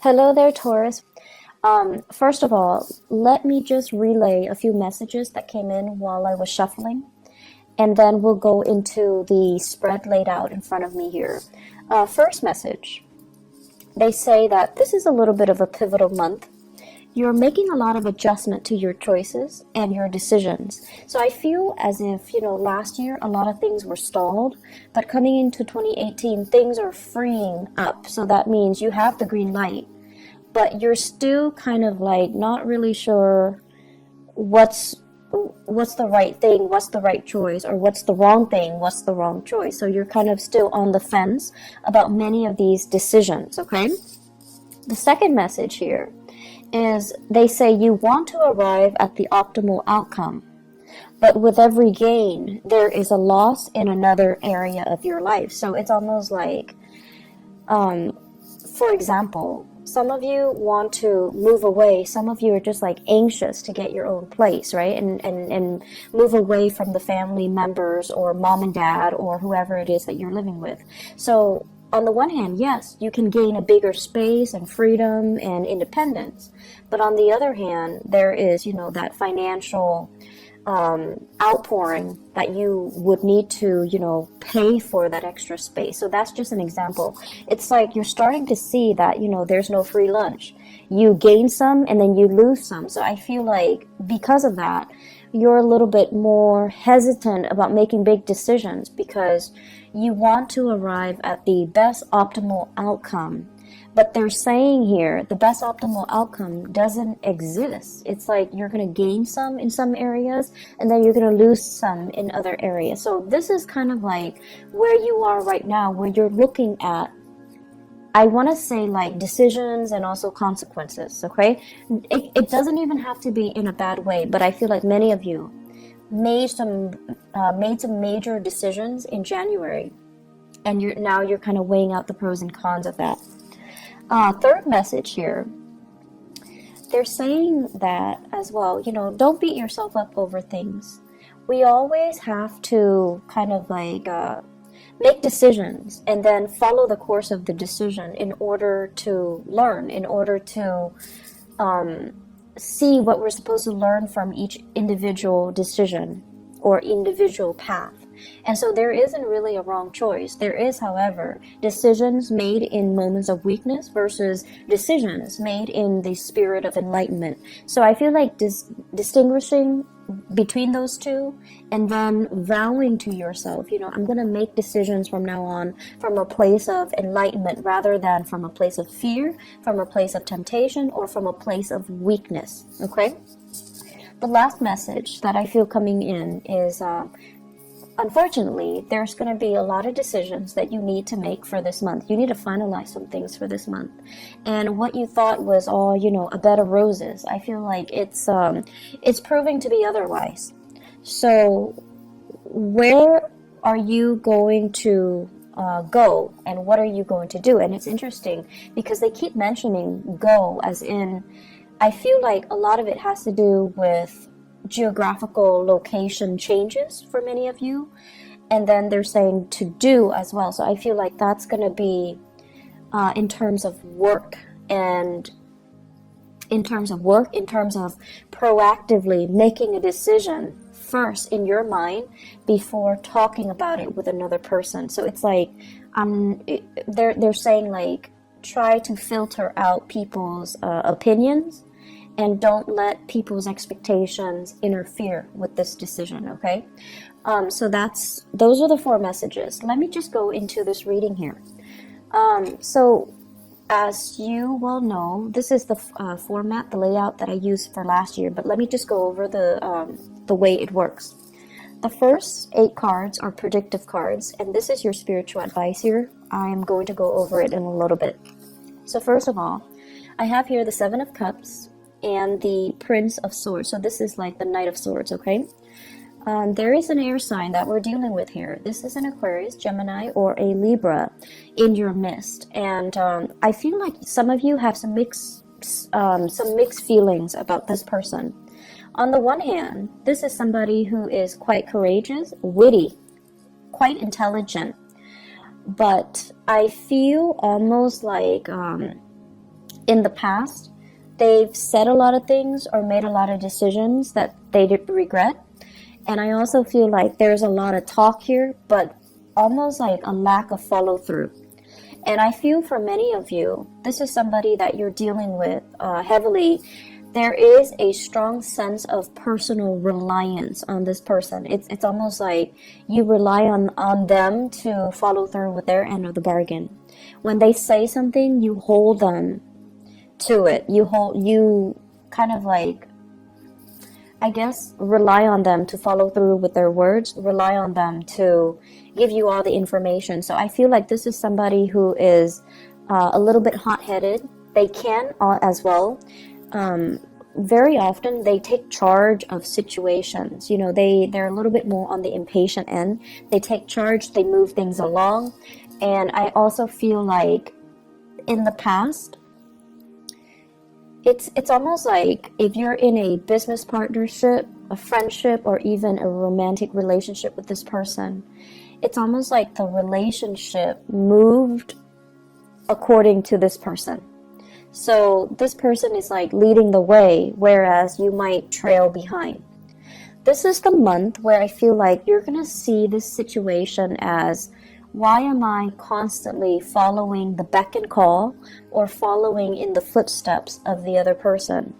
Hello there, Taurus. First of all, let me just relay a few messages that came in while I was shuffling, and then we'll go into the spread laid out in front of me here. First message, they say that this is a little bit of a pivotal month. You're making a lot of adjustment to your choices and your decisions. So I feel as if, last year a lot of things were stalled, but coming into 2018, things are freeing up. So that means you have the green light, but you're still kind of like not really sure what's the right thing, what's the right choice, or what's the wrong thing, what's the wrong choice. So you're kind of still on the fence about many of these decisions, okay? The second message here is they say you want to arrive at the optimal outcome, but with every gain, there is a loss in another area of your life. So it's almost like, for example, some of you want to move away. Some of you are just like anxious to get your own place, right? And move away from the family members or mom and dad or whoever it is that you're living with. So on the one hand, yes, you can gain a bigger space and freedom and independence. But on the other hand, there is, that financial outpouring that you would need to, pay for that extra space. So that's just an example. It's like you're starting to see that, there's no free lunch. You gain some and then you lose some. So I feel like because of that, you're a little bit more hesitant about making big decisions because you want to arrive at the best optimal outcome. But they're saying here the best optimal outcome doesn't exist. It's like you're going to gain some in some areas and then you're going to lose some in other areas. So this is kind of like where you are right now, where you're looking at, I want to say, like decisions and also consequences, okay? It doesn't even have to be in a bad way, but I feel like many of you made some major decisions in January, and you're kind of weighing out the pros and cons of that. Third message here, they're saying that as well, don't beat yourself up over things. We always have to kind of like make decisions and then follow the course of the decision in order to learn, in order to see what we're supposed to learn from each individual decision or individual path. And so there isn't really a wrong choice. There is, however, decisions made in moments of weakness versus decisions made in the spirit of enlightenment. So I feel like distinguishing between those two and then vowing to yourself, I'm going to make decisions from now on from a place of enlightenment rather than from a place of fear, from a place of temptation, or from a place of weakness, okay? The last message that I feel coming in is unfortunately, there's going to be a lot of decisions that you need to make for this month. You need to finalize some things for this month. And what you thought was all, a bed of roses, I feel like it's proving to be otherwise. So where are you going to go and what are you going to do? And it's interesting because they keep mentioning go as in, I feel like a lot of it has to do with geographical location changes for many of you, and then they're saying to do as well. So I feel like that's going to be in terms of work and in terms of proactively making a decision first in your mind before talking about it with another person. So it's like they're saying like try to filter out people's opinions and don't let people's expectations interfere with this decision, okay? So those are the 4 messages. Let me just go into this reading here. So as you well know, this is the format, the layout that I used for last year, but let me just go over the way it works. The first 8 cards are predictive cards, and this is your spiritual advice here. I'm going to go over it in a little bit. So first of all, I have here the 7 of Cups and the Prince of Swords. So this is like the Knight of Swords, okay? There is an air sign that we're dealing with here. This is an Aquarius, Gemini, or a Libra in your midst. And I feel like some of you have some mixed feelings about this person. On the one hand, this is somebody who is quite courageous, witty, quite intelligent. But I feel almost like in the past, they've said a lot of things or made a lot of decisions that they did regret. And I also feel like there's a lot of talk here, but almost like a lack of follow through. And I feel for many of you, this is somebody that you're dealing with heavily. There is a strong sense of personal reliance on this person. It's almost like you rely on them to follow through with their end of the bargain. When they say something, you hold them to it. You kind of like, I guess, rely on them to follow through with their words, rely on them to give you all the information. So I feel like this is somebody who is a little bit hot-headed. They can as well. Very often they take charge of situations. You know, they're a little bit more on the impatient end. They take charge, they move things along. And I also feel like in the past, it's almost like if you're in a business partnership, a friendship, or even a romantic relationship with this person, it's almost like the relationship moved according to this person. So this person is like leading the way, whereas you might trail behind. This is the month where I feel like you're going to see this situation as, why am I constantly following the beck and call or following in the footsteps of the other person?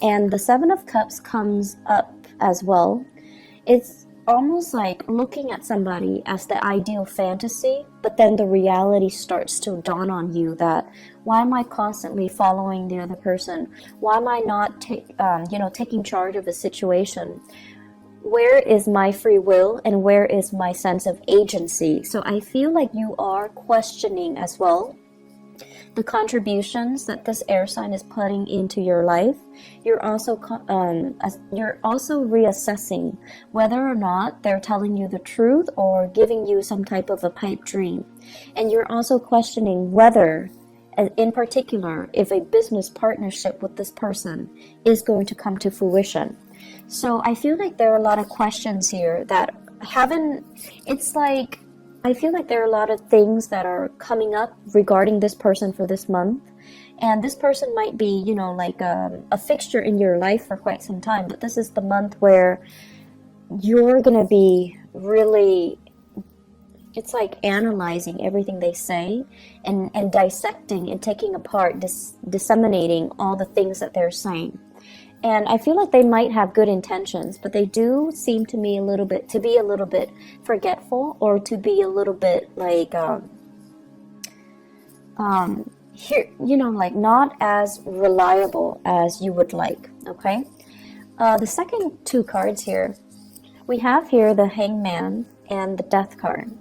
And the Seven of Cups comes up as well. It's almost like looking at somebody as the ideal fantasy, but then the reality starts to dawn on you that, why am I constantly following the other person? Why am I not taking charge of a situation? Where is my free will and where is my sense of agency? So I feel like you are questioning as well the contributions that this air sign is putting into your life. You're also reassessing whether or not they're telling you the truth or giving you some type of a pipe dream. And you're also questioning whether, in particular, if a business partnership with this person is going to come to fruition. So I feel like there are a lot of questions here that I feel like there are a lot of things that are coming up regarding this person for this month. And this person might be, like a fixture in your life for quite some time. But this is the month where you're going to be really, it's like analyzing everything they say and dissecting and taking apart, disseminating all the things that they're saying. And I feel like they might have good intentions, but they do seem to me to be a little bit forgetful, or to be a little bit like, like not as reliable as you would like. Okay. The second two cards here, we have here the Hangman and the Death card.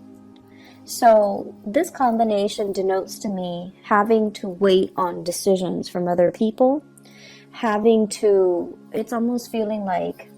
So this combination denotes to me having to wait on decisions from other people. It's almost feeling like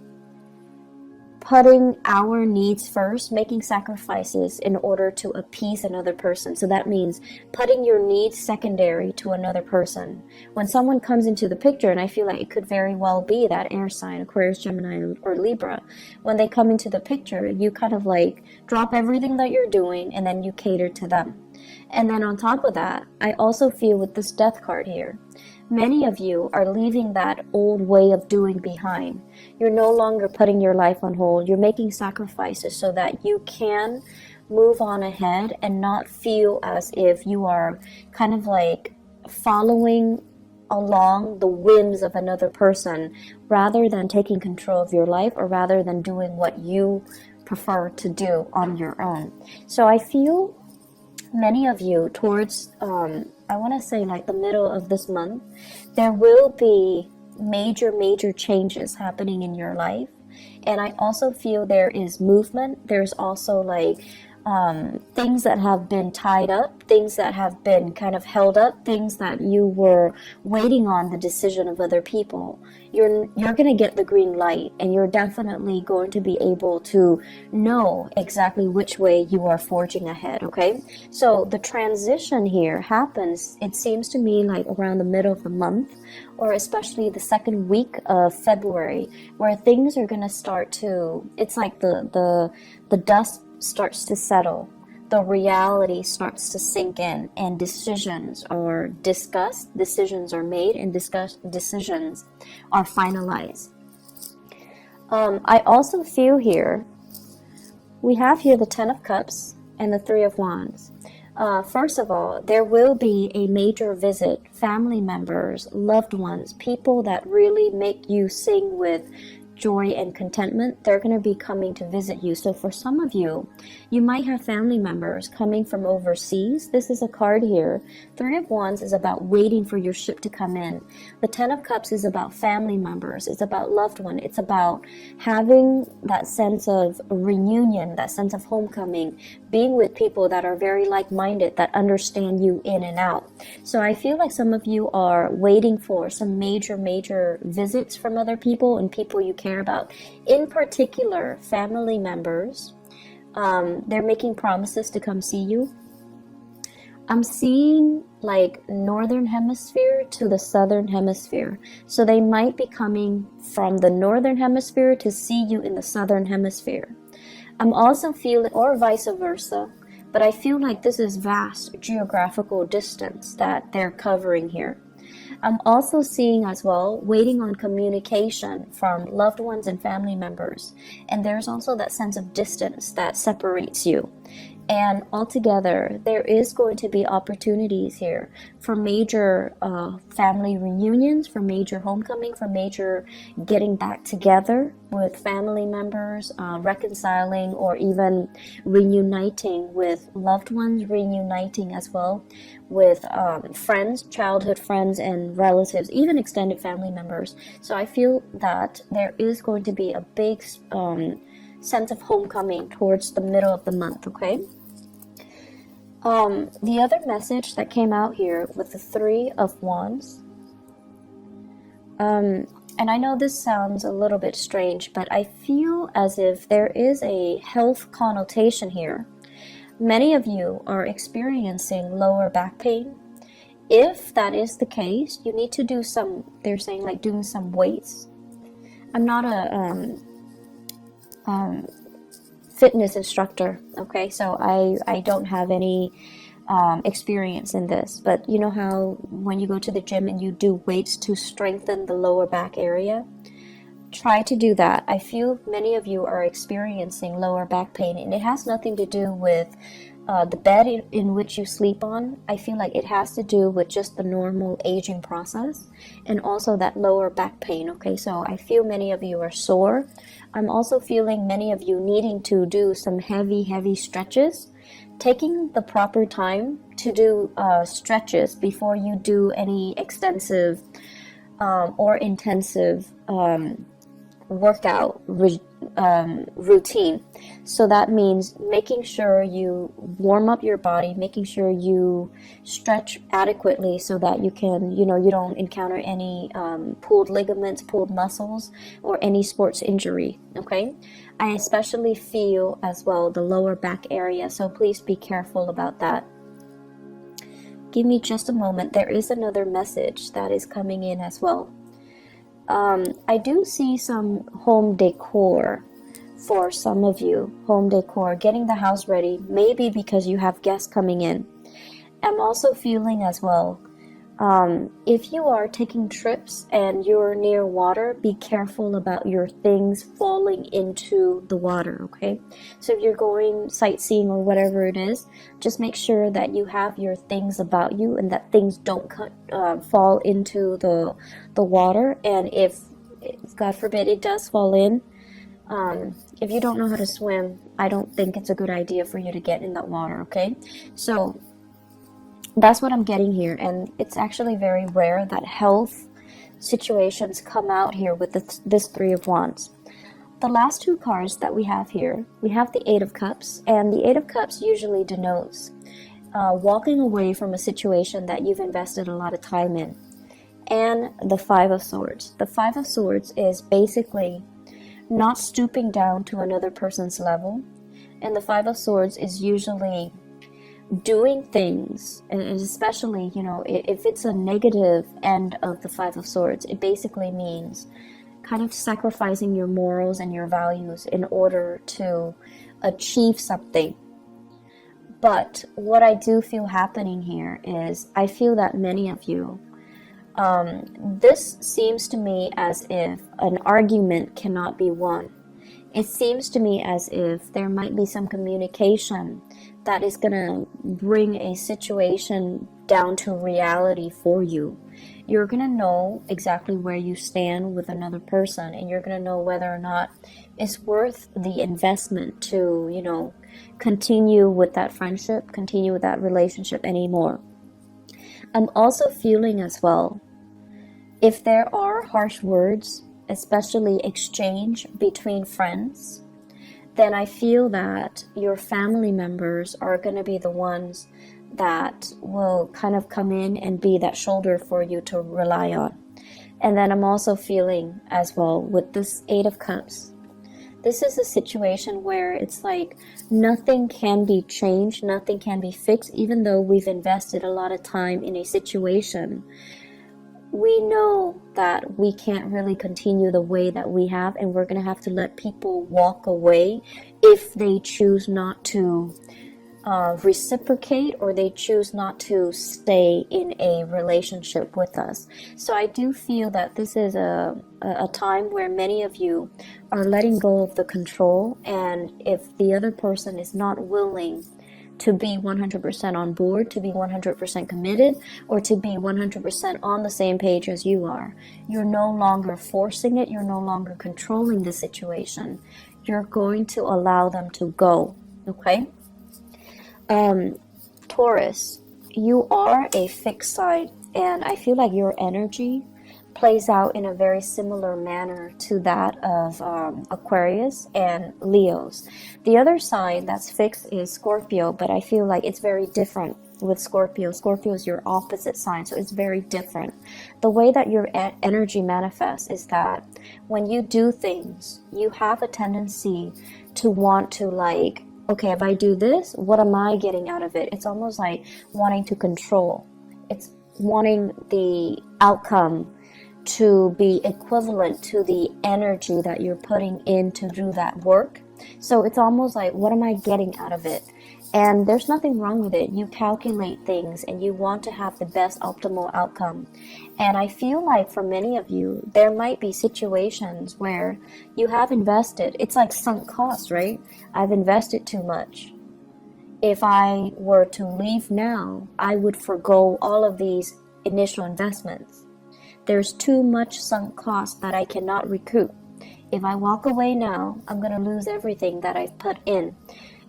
putting our needs first, making sacrifices in order to appease another person. So that means putting your needs secondary to another person. When someone comes into the picture, and I feel like it could very well be that air sign, Aquarius, Gemini, or Libra, when they come into the picture, you kind of like drop everything that you're doing and then you cater to them. And then on top of that, I also feel with this Death card here, many of you are leaving that old way of doing behind. You're no longer putting your life on hold. You're making sacrifices so that you can move on ahead and not feel as if you are kind of like following along the whims of another person, rather than taking control of your life, or rather than doing what you prefer to do on your own. So I feel many of you towards I want to say like the middle of this month, there will be major changes happening in your life. And I also feel there is movement. There's also like things that have been tied up, things that have been kind of held up, things that you were waiting on the decision of other people. You're going to get the green light, and you're definitely going to be able to know exactly which way you are forging ahead, okay? So the transition here happens, it seems to me, like around the middle of the month, or especially the second week of February, where things are going to start to, it's like the dust starts to settle. the reality starts to sink in, and decisions are discussed, decisions are made, and decisions are finalized. I also feel here, we have here the Ten of Cups and the Three of Wands. First of all, there will be a major visit, family members, loved ones, people that really make you sing with joy and contentment. They're going to be coming to visit you. So for some of you, you might have family members coming from overseas. This is a card here. Three of Wands is about waiting for your ship to come in. The Ten of Cups is about family members. It's about loved one. It's about having that sense of reunion, that sense of homecoming, being with people that are very like-minded, that understand you in and out. So I feel like some of you are waiting for some major visits from other people and people you care about. In particular, family members. They're making promises to come see you. I'm seeing like northern hemisphere to the southern hemisphere. So they might be coming from the northern hemisphere to see you in the southern hemisphere. I'm also feeling, or vice versa, but I feel like this is vast geographical distance that they're covering here. I'm also seeing as well, waiting on communication from loved ones and family members. And there's also that sense of distance that separates you. And altogether, there is going to be opportunities here for major family reunions, for major homecoming, for major getting back together with family members, reconciling, or even reuniting with loved ones, reuniting as well with friends, childhood friends and relatives, even extended family members. So I feel that there is going to be a big sense of homecoming towards the middle of the month, okay? The other message that came out here with the Three of Wands, and I know this sounds a little bit strange, but I feel as if there is a health connotation here. Many of you are experiencing lower back pain. If that is the case, you need to do some, they're saying like doing some weights. I'm not a fitness instructor, okay, so I don't have any experience in this, but you know how when you go to the gym and you do weights to strengthen the lower back area? Try to do that. I feel many of you are experiencing lower back pain, and it has nothing to do with the bed in which you sleep on. I feel like it has to do with just the normal aging process and also that lower back pain, okay? So I feel many of you are sore. I'm also feeling many of you needing to do some heavy stretches. Taking the proper time to do stretches before you do any extensive or intensive workout routine. So that means making sure you warm up your body, making sure you stretch adequately so that you can, you don't encounter any pulled ligaments, pulled muscles, or any sports injury, okay? I especially feel as well the lower back area, so please be careful about that. Give me just a moment. There is another message that is coming in as well. I do see some home decor for some of you. Home decor, getting the house ready, maybe because you have guests coming in. I'm also feeling as well, if you are taking trips and you're near water, be careful about your things falling into the water, okay? So if you're going sightseeing or whatever it is, just make sure that you have your things about you and that things don't fall into the water. And if God forbid it does fall in, if you don't know how to swim, I don't think it's a good idea for you to get in that water, okay? So that's what I'm getting here, and it's actually very rare that health situations come out here with this Three of Wands. The last two cards that we have here, we have the Eight of Cups, and the Eight of Cups usually denotes walking away from a situation that you've invested a lot of time in, and the Five of Swords. The Five of Swords is basically not stooping down to another person's level, and the Five of Swords is usually doing things, and especially, if it's a negative end of the Five of Swords, it basically means kind of sacrificing your morals and your values in order to achieve something. But what I do feel happening here is I feel that many of you, this seems to me as if an argument cannot be won. It seems to me as if there might be some communication that is going to bring a situation down to reality for you. You're going to know exactly where you stand with another person, and you're going to know whether or not it's worth the investment to, continue with that friendship, continue with that relationship anymore. I'm also feeling as well, if there are harsh words, especially exchange between friends, then I feel that your family members are going to be the ones that will kind of come in and be that shoulder for you to rely on. And then I'm also feeling as well with this Eight of Cups, this is a situation where it's like nothing can be changed, nothing can be fixed, even though we've invested a lot of time in a situation. We know that we can't really continue the way that we have, and we're going to have to let people walk away if they choose not to reciprocate, or they choose not to stay in a relationship with us. So I do feel that this is a time where many of you are letting go of the control, and if the other person is not willing to be 100% on board, to be 100% committed, or to be 100% on the same page as you are, you're no longer forcing it, you're no longer controlling the situation. You're going to allow them to go, okay? Taurus, you are a fixed sign, and I feel like your energy plays out in a very similar manner to that of Aquarius and Leos. The other sign that's fixed is Scorpio, but I feel like it's very different with Scorpio. Scorpio is your opposite sign, so it's very different. The way that your energy manifests is that when you do things, you have a tendency to want to okay, if I do this, what am I getting out of it? It's almost like wanting to control. It's wanting the outcome to be equivalent to the energy that you're putting in to do that work. So it's almost like, what am I getting out of it? And there's nothing wrong with it. You calculate things and you want to have the best optimal outcome. And I feel like for many of you, there might be situations where you have invested. It's like sunk cost, right? I've invested too much. If I were to leave now, I would forgo all of these initial investments. There's too much sunk cost that I cannot recoup. If I walk away now, I'm going to lose everything that I've put in.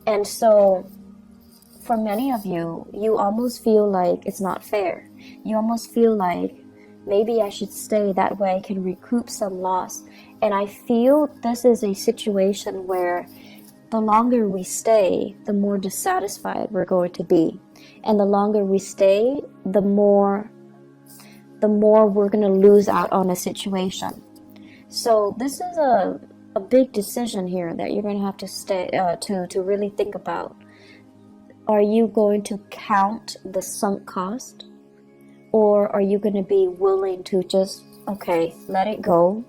And so for many of you, you almost feel like it's not fair. You almost feel like maybe I should stay, that way I can recoup some loss. And I feel this is a situation where the longer we stay, the more dissatisfied we're going to be. And the longer we stay, the more we're going to lose out on a situation. So this is a big decision here that you're going to have to stay to really think about. Are you going to count the sunk cost, or are you going to be willing to just, okay, let it go?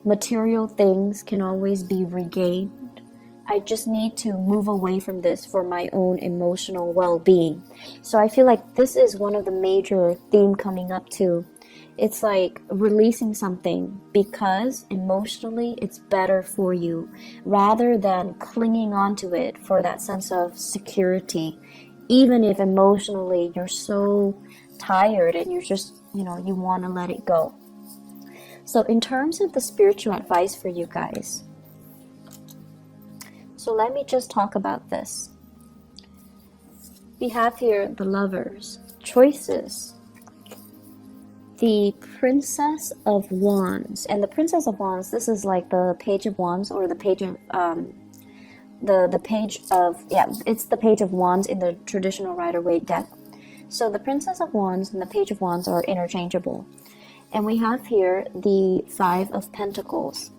Material things can always be regained. I just need to move away from this for my own emotional well-being. So I feel like this is one of the major themes coming up too. It's like releasing something because emotionally it's better for you, rather than clinging onto it for that sense of security, even if emotionally you're so tired and you're just, you want to let it go. So in terms of the spiritual advice for you guys, so let me just talk about this. We have here the Lovers, choices, the Princess of Wands. And the Princess of Wands, this is like the Page of Wands, or the page of the page of, it's the Page of Wands in the traditional Rider-Waite deck. So the Princess of Wands and the Page of Wands are interchangeable. And we have here the Five of Pentacles.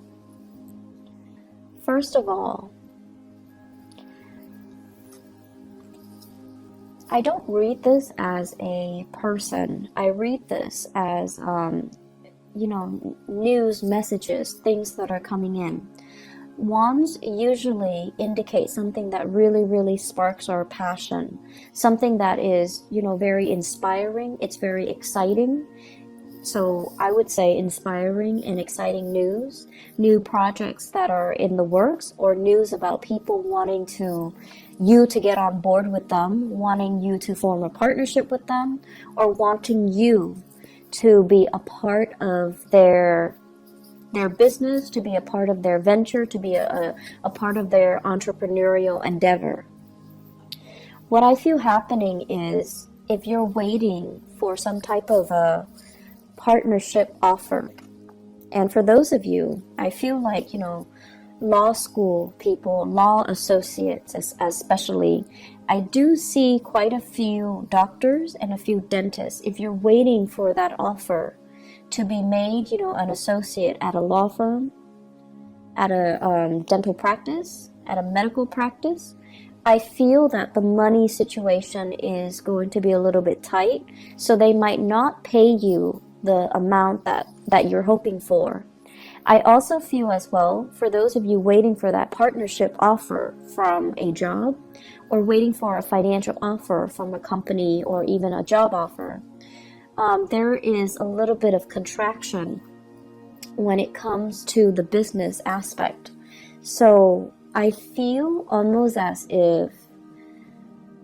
First of all, I don't read this as a person. I read this as, news messages, things that are coming in. Wands usually indicate something that really, really sparks our passion, something that is, very inspiring. It's very exciting. So I would say inspiring and exciting news, new projects that are in the works, or news about people wanting you to get on board with them, wanting you to form a partnership with them, or wanting you to be a part of their business, to be a part of their venture, to be a part of their entrepreneurial endeavor. What I feel happening is, if you're waiting for some type of a partnership offer, and for those of you, I feel like, law school people, law associates especially, I do see quite a few doctors and a few dentists. If you're waiting for that offer to be made, an associate at a law firm, at a dental practice, at a medical practice, I feel that the money situation is going to be a little bit tight, so they might not pay you the amount that you're hoping for. I also feel as well, for those of you waiting for that partnership offer from a job, or waiting for a financial offer from a company, or even a job offer, there is a little bit of contraction when it comes to the business aspect. So I feel almost as if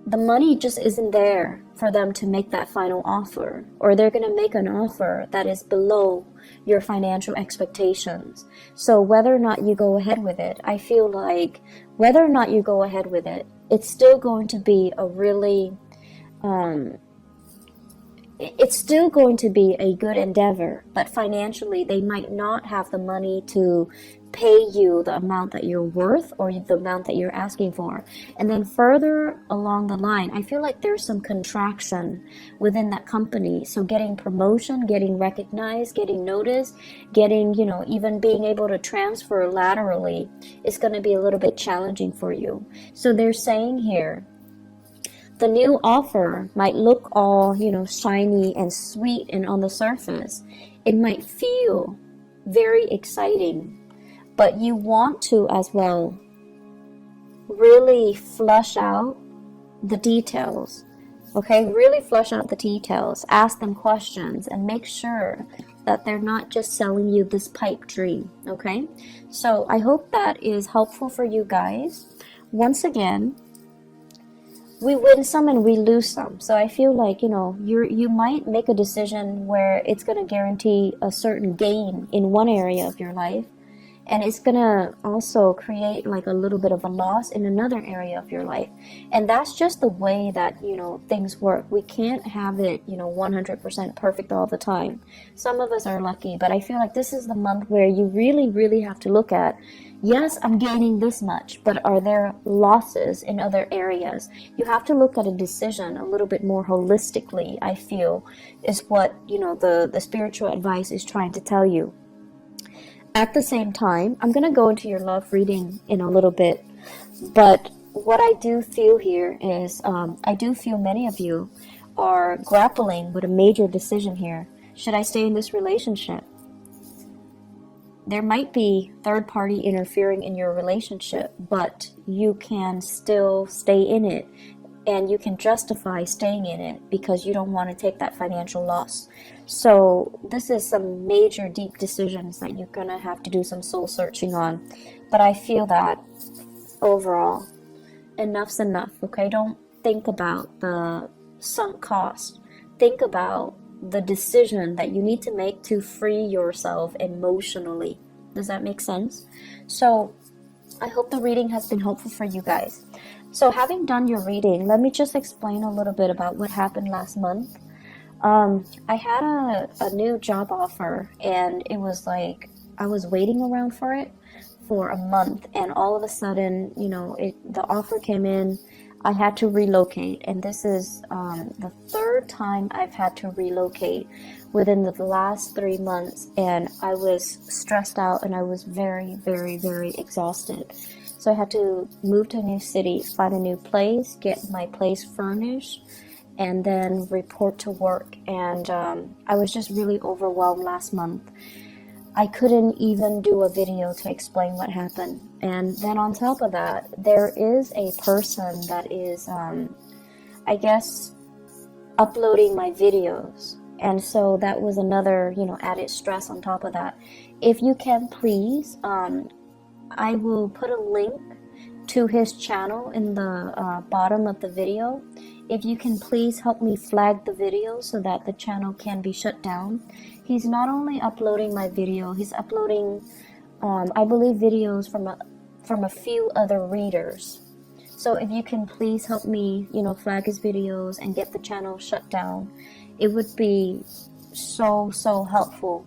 the money just isn't there for them to make that final offer, or they're going to make an offer that is below your financial expectations. So whether or not you go ahead with it, I feel like whether or not you go ahead with it, it's still going to be a really it's still going to be a good endeavor, but financially they might not have the money to pay you the amount that you're worth, or the amount that you're asking for. And then further along the line, I feel like there's some contraction within that company. So getting promotion, getting recognized, getting noticed, getting, even being able to transfer laterally is going to be a little bit challenging for you. So they're saying here, the new offer might look all, shiny and sweet, and on the surface, it might feel very exciting, but you want to as well really flush out the details. Okay, really flush out the details, ask them questions, and make sure that they're not just selling you this pipe dream. Okay, so I hope that is helpful for you guys. Once again, we win some and we lose some. So I feel like, you might make a decision where it's going to guarantee a certain gain in one area of your life, and it's going to also create like a little bit of a loss in another area of your life. And that's just the way that, things work. We can't have it, 100% perfect all the time. Some of us are lucky, but I feel like this is the month where you really, really have to look at, yes, I'm gaining this much, but are there losses in other areas? You have to look at a decision a little bit more holistically, I feel, is what, the spiritual advice is trying to tell you. At the same time, I'm going to go into your love reading in a little bit, but what I do feel here is, I do feel many of you are grappling with a major decision here. Should I stay in this relationship? There might be third party interfering in your relationship, but you can still stay in it, and you can justify staying in it because you don't want to take that financial loss. So this is some major deep decisions that you're going to have to do some soul searching on. But I feel that overall, enough's enough, okay? Don't think about the sunk cost. Think about the decision that you need to make to free yourself emotionally. Does that make sense? So I hope the reading has been helpful for you guys. So having done your reading, let me just explain a little bit about what happened last month. I had a new job offer, and it was like I was waiting around for it for a month, and all of a sudden, the offer came in. I had to relocate, and this is the third time I've had to relocate within the last 3 months, and I was stressed out, and I was very, very, very exhausted. So I had to move to a new city, find a new place, get my place furnished, and then report to work. And I was just really overwhelmed last month. I couldn't even do a video to explain what happened. And then on top of that, there is a person that is, I guess, uploading my videos. And so that was another, added stress on top of that. If you can, please, I will put a link to his channel in the bottom of the video. If you can please help me flag the video so that the channel can be shut down. He's not only uploading my video, he's uploading, I believe, videos from a few other readers. So if you can please help me, flag his videos and get the channel shut down, it would be so helpful.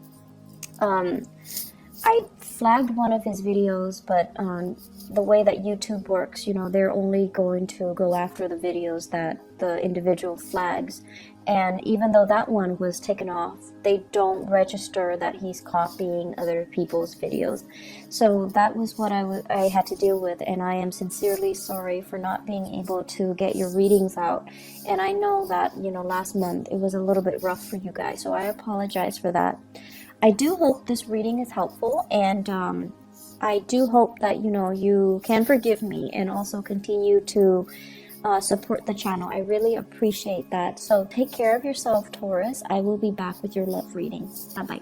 I flagged one of his videos, but the way that YouTube works, they're only going to go after the videos that the individual flags. And even though that one was taken off, they don't register that he's copying other people's videos. So that was what I had to deal with, and I am sincerely sorry for not being able to get your readings out. And I know that, last month it was a little bit rough for you guys, so I apologize for that. I do hope this reading is helpful, and I do hope that, you can forgive me and also continue to support the channel. I really appreciate that. So take care of yourself, Taurus. I will be back with your love reading. Bye-bye.